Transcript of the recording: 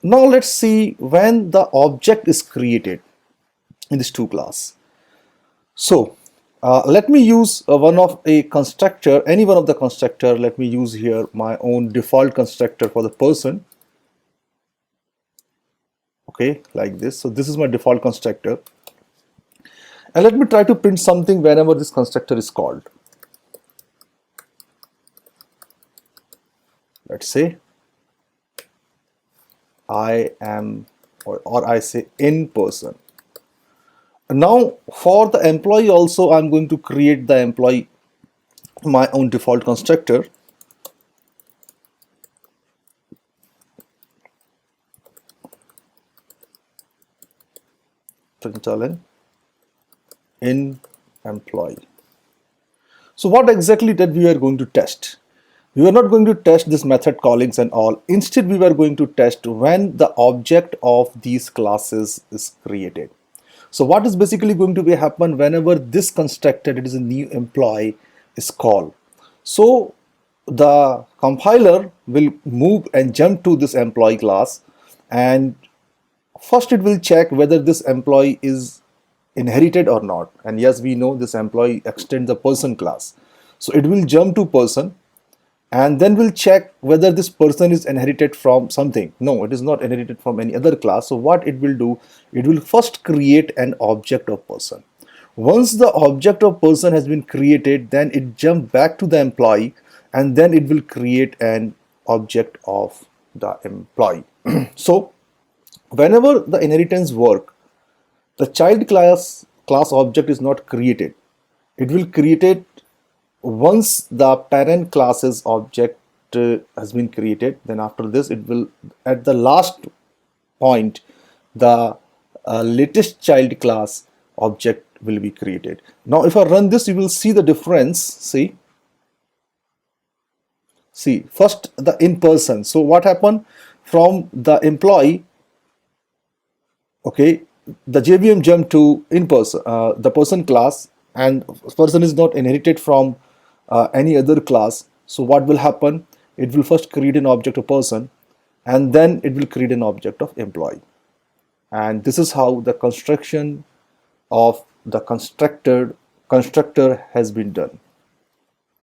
Now let's see when the object is created in this two class. So let me use one of a constructor, any one of the constructor. Let me use here my own default constructor for the person. Okay, like this. So this is my default constructor. And let me try to print something whenever this constructor is called. Let's say I am, or I say in person. Now for the employee also, I'm going to create the employee my own default constructor. Println in employee. So what exactly that we are going to test? We are not going to test this method callings and all. Instead, we were going to test when the object of these classes is created. So what is basically going to be happen whenever this constructor, it is a new employee, is called. So the compiler will move and jump to this employee class, and first it will check whether this employee is inherited or not. And yes, we know this employee extends the person class. So it will jump to person, and then we'll check whether this person is inherited from something. No, it is not inherited from any other class. So what it will do, it will first create an object of person. Once the object of person has been created, then it jump back to the employee, and then it will create an object of the employee. So whenever the inheritance work, the child class object is not created. It will create it once the parent class's object has been created. Then after this, it will, at the last point, the latest child class object will be created. Now if I run this, you will see the difference. See first the in person. So what happened from the employee? Okay, the JVM jumped to in person, the person class, and person is not inherited from any other class. So what will happen? It will first create an object of person, and then it will create an object of employee. And this is how the construction of the constructor has been done.